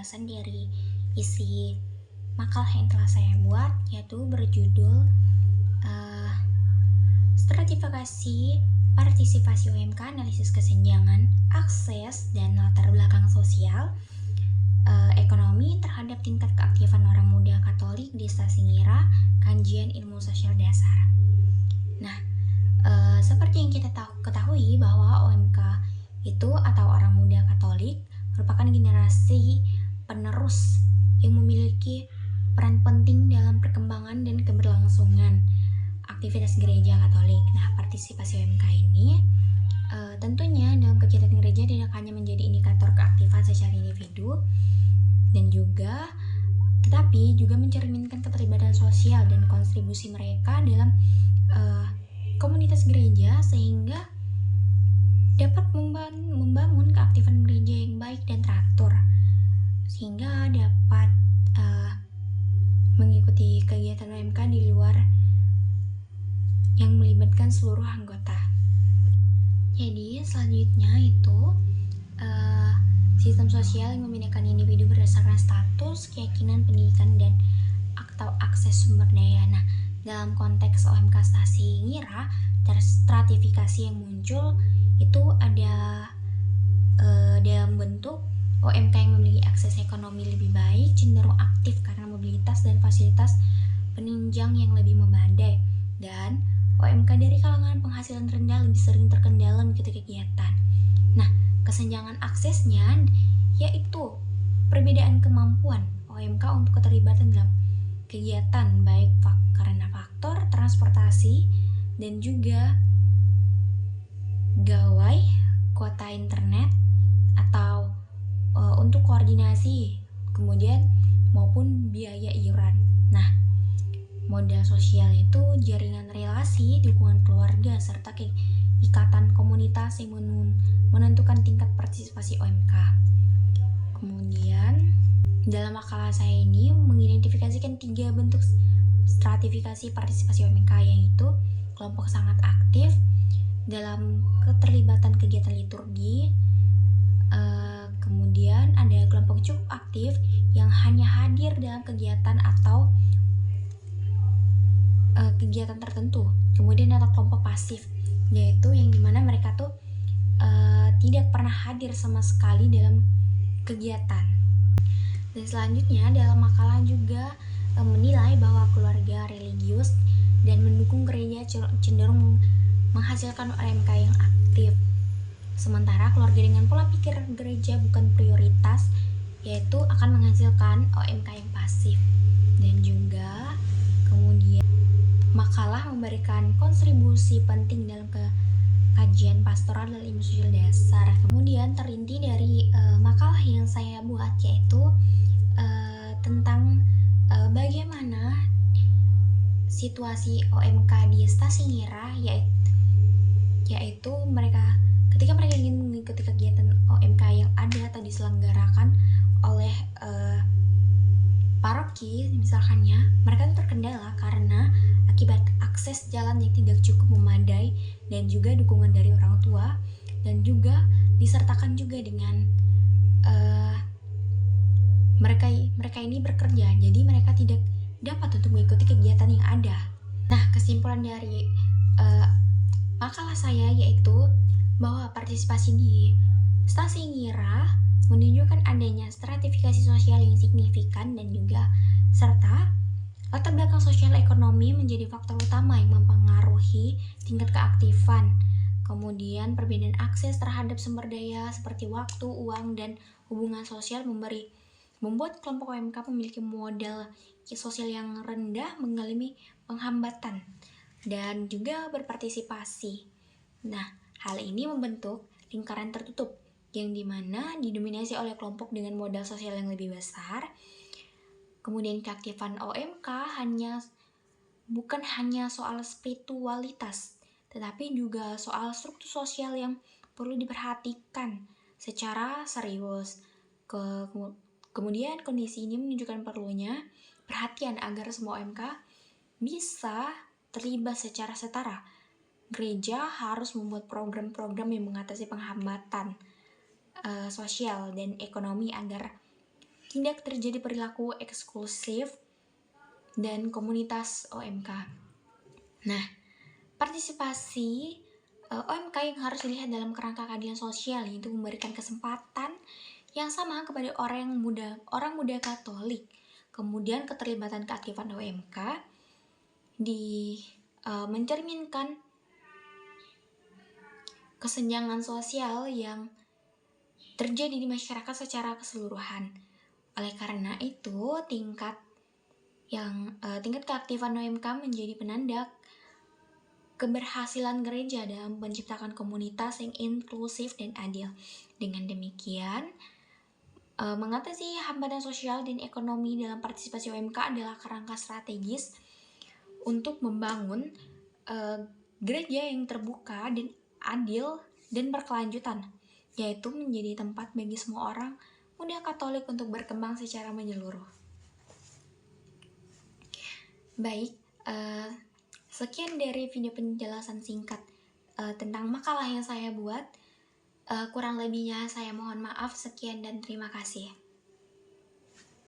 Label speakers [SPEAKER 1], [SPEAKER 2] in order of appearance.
[SPEAKER 1] penjelasan dari isi makalah yang telah saya buat, yaitu berjudul eh, Stratifikasi Partisipasi UMK, Analisis Kesenjangan, Akses, dan Latar Belakang Sosial Ekonomi terhadap tingkat keaktifan orang muda Katolik di Stasi Ngira, Kajian Ilmu Sosial Dasar. Nah, seperti yang kita ketahui bahwa OMK itu atau orang muda Katolik merupakan generasi penerus yang memiliki peran penting dalam perkembangan dan keberlangsungan aktivitas gereja Katolik. Nah, partisipasi OMK ini tentunya dalam kegiatan gereja tidak hanya menjadi indikator keaktifan secara individu dan juga tetapi juga mencerminkan keterlibatan sosial dan kontribusi mereka dalam komunitas gereja sehingga dapat membangun keaktifan gereja yang baik dan teratur sehingga dapat mengikuti kegiatan OMK di luar yang melibatkan seluruh anggota. Jadi selanjutnya itu sistem sosial yang membedakan individu berdasarkan status, keyakinan, pendidikan, dan atau akses sumber daya. Nah, dalam konteks OMK Stasi Ngira, stratifikasi yang muncul itu ada dalam bentuk OMK yang memiliki akses ekonomi lebih baik, cenderung aktif karena mobilitas dan fasilitas penunjang yang lebih memadai, dan OMK dari kalangan penghasilan rendah lebih sering terkendala mengikuti kegiatan. Nah, kesenjangan aksesnya yaitu perbedaan kemampuan OMK untuk keterlibatan dalam kegiatan baik karena faktor transportasi dan juga gawai, kuota internet atau untuk koordinasi, kemudian maupun biaya iuran. Nah, modal sosial itu jaringan relasi, dukungan keluarga, serta ikatan komunitas yang menentukan tingkat partisipasi OMK. Kemudian, dalam makalah saya ini mengidentifikasikan 3 bentuk stratifikasi partisipasi OMK, yaitu kelompok sangat aktif dalam keterlibatan kegiatan liturgi, kemudian ada kelompok cukup aktif yang hanya hadir dalam kegiatan atau kegiatan tertentu. Kemudian ada kelompok pasif, yaitu yang dimana mereka tuh tidak pernah hadir sama sekali dalam kegiatan. Dan selanjutnya dalam makalah juga menilai bahwa keluarga religius dan mendukung gereja cenderung menghasilkan OMK yang aktif. Sementara keluarga dengan pola pikir gereja bukan prioritas, yaitu akan menghasilkan OMK yang pasif. Dan juga kemudian makalah memberikan kontribusi penting dalam kajian pastoral dan ilmu sosial dasar. Kemudian terinti dari makalah yang saya buat, yaitu tentang bagaimana situasi OMK di Stasi Ngira, yaitu ketika mereka ingin mengikuti kegiatan OMK yang ada atau diselenggarakan oleh paroki misalkannya, mereka itu terkendala karena akibat akses jalan yang tidak cukup memadai dan juga dukungan dari orang tua, dan juga disertakan juga dengan mereka ini bekerja, jadi mereka tidak dapat untuk mengikuti kegiatan yang ada. Nah, kesimpulan dari makalah saya yaitu bahwa partisipasi di Stasi Ngira menunjukkan adanya stratifikasi sosial yang signifikan dan juga serta latar belakang sosial ekonomi menjadi faktor utama yang mempengaruhi tingkat keaktifan. Kemudian perbedaan akses terhadap sumber daya seperti waktu, uang, dan hubungan sosial membuat kelompok OMK memiliki modal sosial yang rendah mengalami penghambatan dan juga berpartisipasi. Nah, hal ini membentuk lingkaran tertutup yang dimana didominasi oleh kelompok dengan modal sosial yang lebih besar. Kemudian keaktifan OMK bukan hanya soal spiritualitas, tetapi juga soal struktur sosial yang perlu diperhatikan secara serius. Kemudian kondisi ini menunjukkan perlunya perhatian agar semua OMK bisa terlibat secara setara. Gereja harus membuat program-program yang mengatasi penghambatan sosial dan ekonomi agar tidak terjadi perilaku eksklusif dan komunitas OMK. Nah, partisipasi OMK yang harus dilihat dalam kerangka keadilan sosial, yaitu memberikan kesempatan yang sama kepada orang muda Katolik. Kemudian keterlibatan keaktifan OMK mencerminkan kesenjangan sosial yang terjadi di masyarakat secara keseluruhan. Oleh karena itu, tingkat keaktifan OMK menjadi penanda keberhasilan gereja dalam menciptakan komunitas yang inklusif dan adil. Dengan demikian, mengatasi hambatan sosial dan ekonomi dalam partisipasi OMK adalah kerangka strategis untuk membangun gereja yang terbuka dan adil dan berkelanjutan, yaitu menjadi tempat bagi semua orang muda Katolik untuk berkembang secara menyeluruh. Baik, sekian dari video penjelasan singkat tentang makalah yang saya buat. Kurang lebihnya saya mohon maaf. Sekian dan terima kasih.